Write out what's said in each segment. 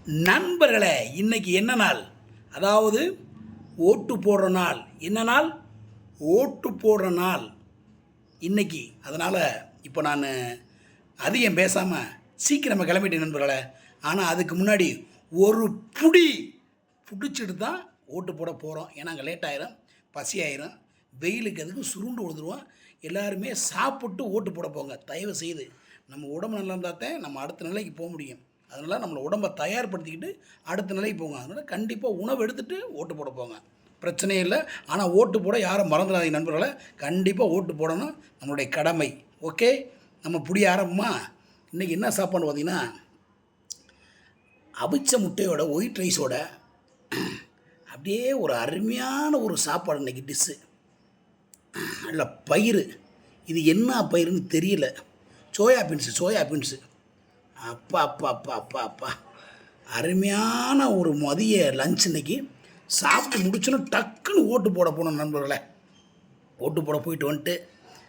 நண்பர்களே, இன்னைக்கு என்ன நாள்? அதாவது ஓட்டு போடுற நாள். என்ன நாள்? ஓட்டு போடுற நாள் இன்னைக்கு. அதனால் இப்போ நான் அதிகம் பேசாமல் சீக்கிரமாக கிளம்பிட்டேன் நண்பர்களே. ஆனால் அதுக்கு முன்னாடி ஒரு பிடிச்சிட்டு தான் ஓட்டு போட போகிறோம். ஏன்னா அங்கே லேட் ஆயிரும், பசி ஆயிரும், வெயிலுக்கு அதுக்கு சுருண்டு விழுந்துருவோம். எல்லாருமே சாப்பிட்டு ஓட்டு போட போங்க தயவு செய்து. நம்ம உடம்பு நல்லா இருந்தால் தான் நம்ம அடுத்த நிலைக்கு போக முடியும். அதனால் நம்மளை உடம்பை தயார்படுத்திக்கிட்டு அடுத்த நிலைக்கு போங்க. அதனால் கண்டிப்பாக உணவு எடுத்துகிட்டு ஓட்டு போட போங்க, பிரச்சனையே இல்லை. ஆனால் ஓட்டு போட யாரும் மறந்துடாதீங்க நண்பர்களை. கண்டிப்பாக ஓட்டு போடணும், நம்மளுடைய கடமை. ஓகே, நம்ம புடிய ஆரம்பமா. இன்றைக்கி என்ன சாப்பாடு பார்த்திங்கன்னா, அவிச்ச முட்டையோட ஒயிட் ரைஸோட அப்படியே ஒரு அருமையான ஒரு சாப்பாடு இன்றைக்கி டிஷ்ஷு. நல்ல பயிர், இது என்ன பயிருன்னு தெரியல, சோயா பீன்ஸு. அப்பா அப்பா அப்பா அப்பா அப்பா அருமையான ஒரு மதிய லஞ்ச் இன்றைக்கி. சாப்பிட்டு முடிச்சோன்னா டக்குன்னு ஓட்டு போட போகணும் நண்பர்களே. ஓட்டு போட போயிட்டு வந்துட்டு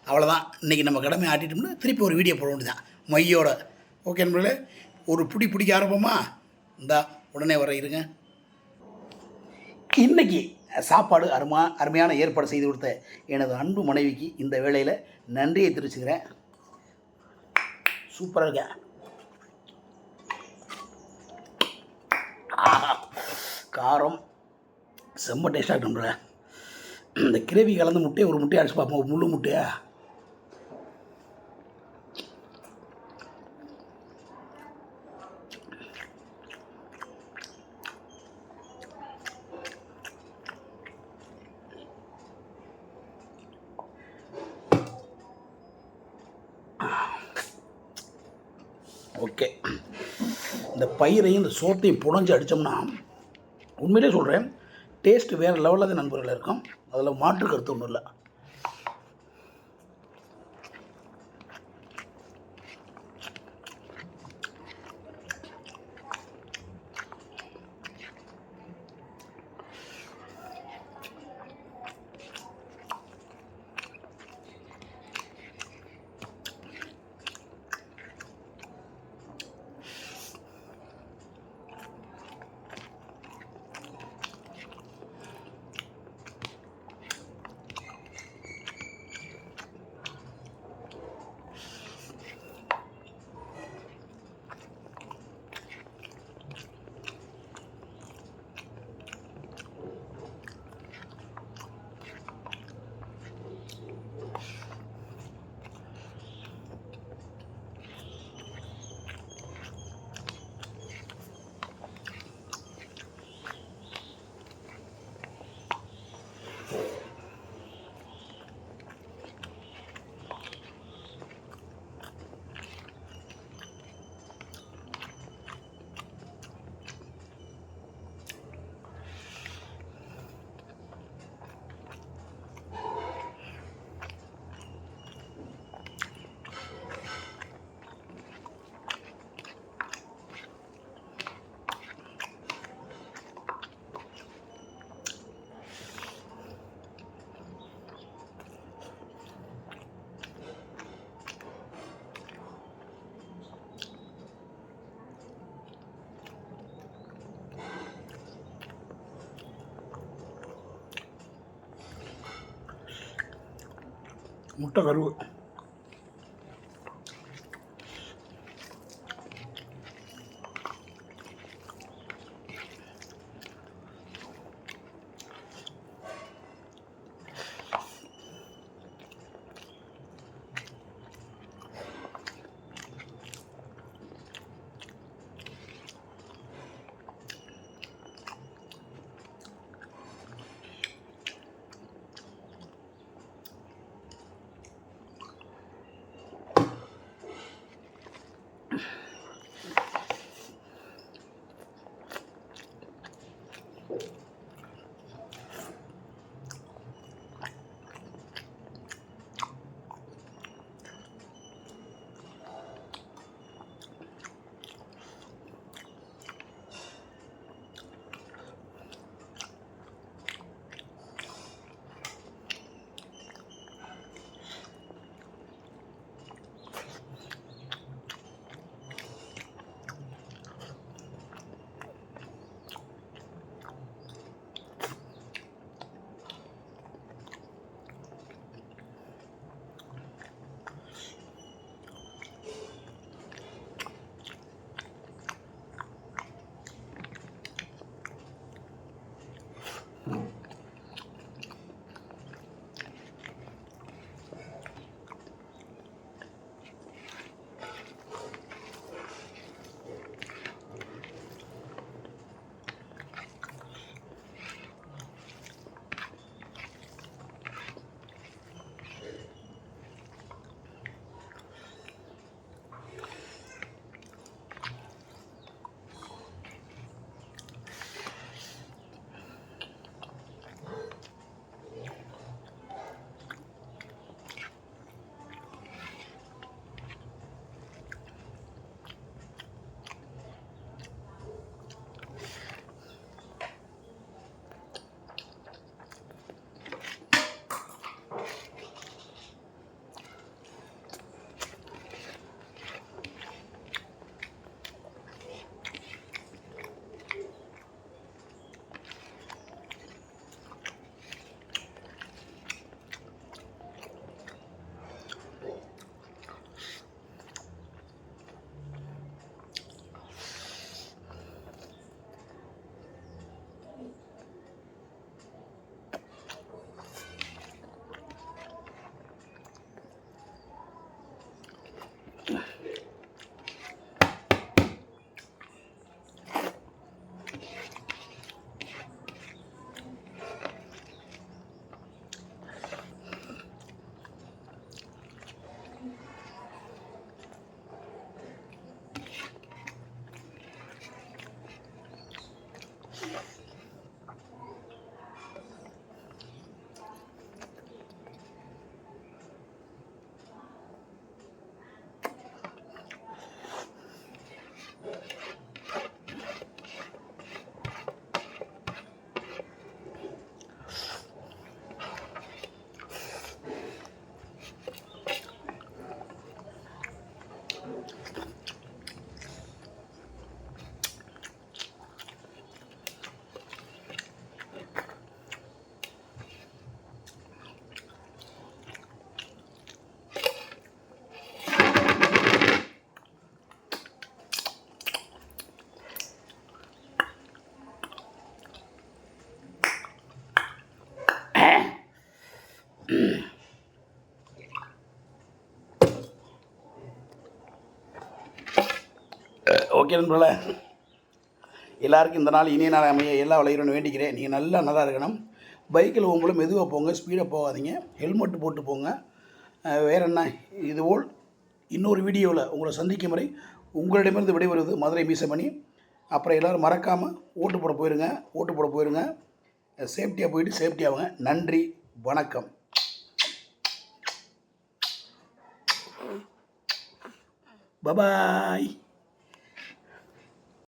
அவ்வளோதான். இன்றைக்கி நம்ம கடமை ஆட்டிட்டோம்னா திருப்பி ஒரு வீடியோ போட வேண்டியதான் மையோட. ஓகே நண்பர்களே, ஒரு பிடிக்க ஆரம்பமா. இந்தா உடனே வர இருங்க. இன்றைக்கி சாப்பாடு அருமையான ஏற்பாடு செய்து கொடுத்த எனது அன்பு மனைவிக்கு இந்த வேளையில் நன்றியை தெரிவிச்சுக்கிறேன். சூப்பராக இருக்கேன். காரம் செம்ம டேஸ்ட்டாக இருக்குன்ற. இந்த கிரேவி கலந்து முட்டையை ஒரு முட்டையை அடிச்சு பார்ப்போம், முழு முட்டையா. ஓகே, இந்த பயிரையும் இந்த சோத்தையும் புடஞ்சி அடித்தோம்னா உண்மையிலே சொல்கிறேன், டேஸ்ட்டு வேறு லெவலில் தான் நண்பர்கள் இருக்கும். அதில் மாற்று கருத்து ஒன்றும் இல்லை. முட்டை கருவு ஓகே நண்பர்களே, எல்லாருக்கும் இந்த நாள் இனிய நாள் அமைய எல்லா வளையணும்னு வேண்டிக்கிறேன். நீங்கள் நல்லா இருக்கணும். பைக்கில் போகும்போது மெதுவாக போங்க, ஸ்பீடாக போகாதீங்க, ஹெல்மெட்டு போட்டு போங்க. வேறு என்ன, இதுபோல் இன்னொரு வீடியோவில் உங்களை சந்திக்கும் வரை உங்களிடமிருந்து விடைபெறுவது மதுரை மீசமணி. அப்புறம் எல்லோரும் மறக்காமல் ஓட்டு போட போயிருங்க. சேஃப்டியாக போயிட்டு சேஃப்டியாகுங்க. நன்றி, வணக்கம். பபாய்.